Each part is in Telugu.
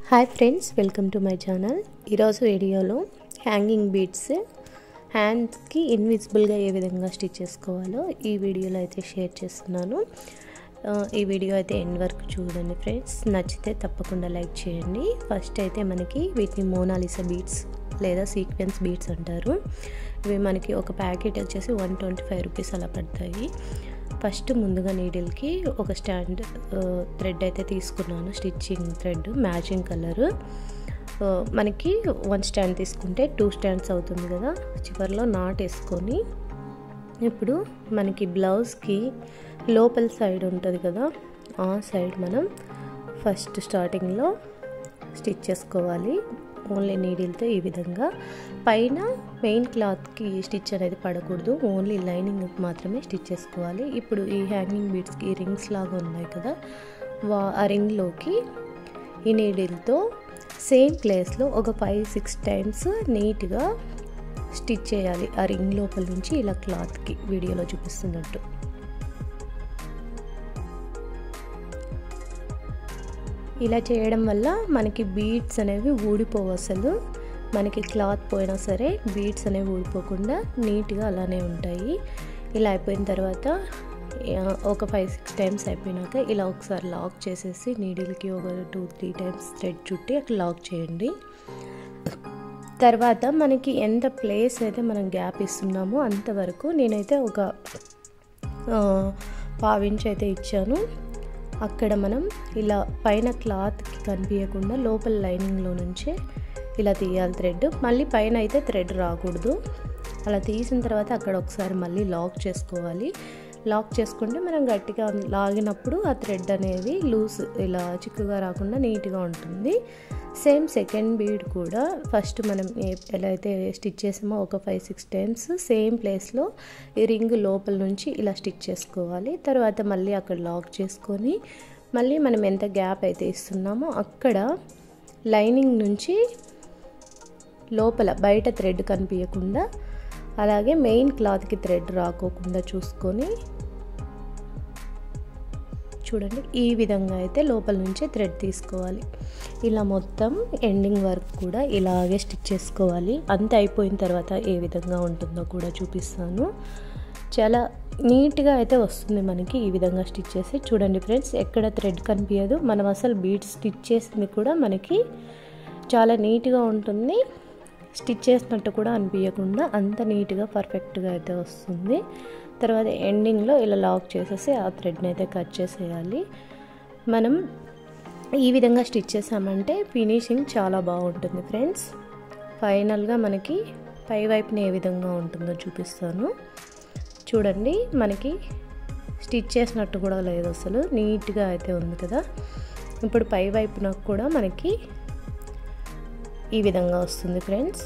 Hi friends, welcome to my channel. ఈరోజు వీడియోలో హ్యాంగింగ్ బీడ్స్ హ్యాండ్స్కి ఇన్విజిబుల్గా ఏ విధంగా స్టిచ్ చేసుకోవాలో ఈ వీడియోలో అయితే షేర్ చేస్తున్నాను. ఈ వీడియో అయితే ఎండ్ వరకు చూడండి ఫ్రెండ్స్. నచ్చితే తప్పకుండా లైక్ చేయండి. ఫస్ట్ అయితే మనకి వీటిని మోనాలిసా బీడ్స్ లేదా సీక్వెన్స్ బీడ్స్ అంటారు. ఇవి మనకి ఒక ప్యాకెట్ వచ్చేసి 125 రూపీస్ అలా పడతాయి. ఫస్ట్ ముందుగా నీడిల్కి ఒక స్టాండ్ థ్రెడ్ అయితే తీసుకున్నాను. Stitching thread matching colour. మనకి 1 స్టాండ్ తీసుకుంటే 2 స్టాండ్స్ అవుతుంది కదా. చివరిలో నాట్ వేసుకొని ఇప్పుడు మనకి బ్లౌజ్కి లోపల సైడ్ ఉంటుంది కదా, ఆ సైడ్ మనం ఫస్ట్ స్టార్టింగ్లో స్టిచ్ చేసుకోవాలి. ఓన్లీ నీడిల్తో ఈ విధంగా. పైన మెయిన్ క్లాత్కి స్టిచ్ అనేది పడకూడదు, ఓన్లీ లైనింగ్ మాత్రమే స్టిచ్ చేసుకోవాలి. ఇప్పుడు ఈ హ్యాంగింగ్ బీడ్స్కి రింగ్స్ లాగా ఉన్నాయి కదా, ఆ రింగ్లోకి ఈ నీడిల్తో సేమ్ ప్లేస్లో ఒక 5-6 టైమ్స్ నీట్గా స్టిచ్ చేయాలి. ఆ రింగ్ లోపల నుంచి ఇలా క్లాత్కి వీడియోలో చూపిస్తున్నట్టు. ఇలా చేయడం వల్ల మనకి బీడ్స్ అనేవి ఊడిపోవు. అసలు మనకి క్లాత్ పోయినా సరే బీడ్స్ అనేవి ఊడిపోకుండా నీట్గా అలానే ఉంటాయి. ఇలా అయిపోయిన తర్వాత ఒక 5-6 టైమ్స్ అయిపోయినాక ఇలా ఒకసారి లాక్ చేసేసి నీడిల్కి ఒక 2-3 టైమ్స్ థ్రెడ్ చుట్టి అట్లా లాక్ చేయండి. తర్వాత మనకి ఎంత ప్లేస్ అయితే మనం గ్యాప్ ఇస్తున్నామో అంతవరకు నేనైతే ఒక 1/2 ఇంచ్ అయితే ఇచ్చాను. అక్కడ మనం ఇలా పైన క్లాత్కి కనిపించకుండా లోపల లైనింగ్లో నుంచే ఇలా తీయాలి థ్రెడ్. మళ్ళీ పైన అయితే థ్రెడ్ రాకూడదు. అలా తీసిన తర్వాత అక్కడ ఒకసారి మళ్ళీ లాక్ చేసుకోవాలి. లాక్ చేసుకుంటే మనం గట్టిగా లాగినప్పుడు ఆ థ్రెడ్ అనేది లూజ్ ఇలా చిక్కుగా రాకుండా నీట్గా ఉంటుంది. సేమ్ సెకండ్ బీడ్ కూడా ఫస్ట్ మనం ఎలా అయితే స్టిచ్ చేసామో ఒక 5-6 టైమ్స్ సేమ్ ప్లేస్లో ఈ రింగ్ లోపల నుంచి ఇలా స్టిచ్ చేసుకోవాలి. తర్వాత మళ్ళీ అక్కడ లాక్ చేసుకొని మళ్ళీ మనం ఎంత గ్యాప్ అయితే ఇస్తున్నామో అక్కడ లైనింగ్ నుంచి లోపల బయట థ్రెడ్ కనిపించకుండా, అలాగే మెయిన్ క్లాత్కి థ్రెడ్ రాకోకుండా చూసుకొని చూడండి, ఈ విధంగా అయితే లోపల నుంచే థ్రెడ్ తీసుకోవాలి. ఇలా మొత్తం ఎండింగ్ వరకు కూడా ఇలాగే స్టిచ్ చేసుకోవాలి. అంత అయిపోయిన తర్వాత ఏ విధంగా ఉంటుందో కూడా చూపిస్తాను. చాలా నీట్గా అయితే వస్తుంది మనకి ఈ విధంగా స్టిచ్ చేసి. చూడండి ఫ్రెండ్స్, ఎక్కడ థ్రెడ్ కనిపించదు. మనం అసలు బీడ్స్ స్టిచ్ చేసింది కూడా మనకి చాలా నీట్గా ఉంటుంది. స్టిచ్ చేసినట్టు కూడా అనిపించకుండా అంత నీట్గా పర్ఫెక్ట్గా అయితే వస్తుంది. తర్వాత ఎండింగ్లో ఇలా లాక్ చేసేసి ఆ థ్రెడ్ని అయితే కట్ చేసేయాలి. మనం ఈ విధంగా స్టిచ్ చేసామంటే ఫినిషింగ్ చాలా బాగుంటుంది ఫ్రెండ్స్. ఫైనల్గా మనకి పై వైపున ఏ విధంగా ఉంటుందో చూపిస్తాను. చూడండి, మనకి స్టిచ్ చేసినట్టు కూడా లేదు, అసలు నీట్గా అయితే ఉంది కదా. ఇప్పుడు పై వైపున కూడా మనకి ఈ విధంగా వస్తుంది ఫ్రెండ్స్.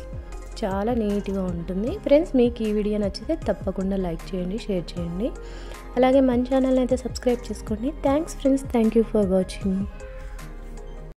చాలా నీట్గా ఉంటుంది ఫ్రెండ్స్. మీకు ఈ వీడియో నచ్చితే తప్పకుండా లైక్ చేయండి, షేర్ చేయండి. అలాగే మన ఛానల్ని అయితే సబ్స్క్రైబ్ చేసుకోండి. Thanks friends, thank you for watching.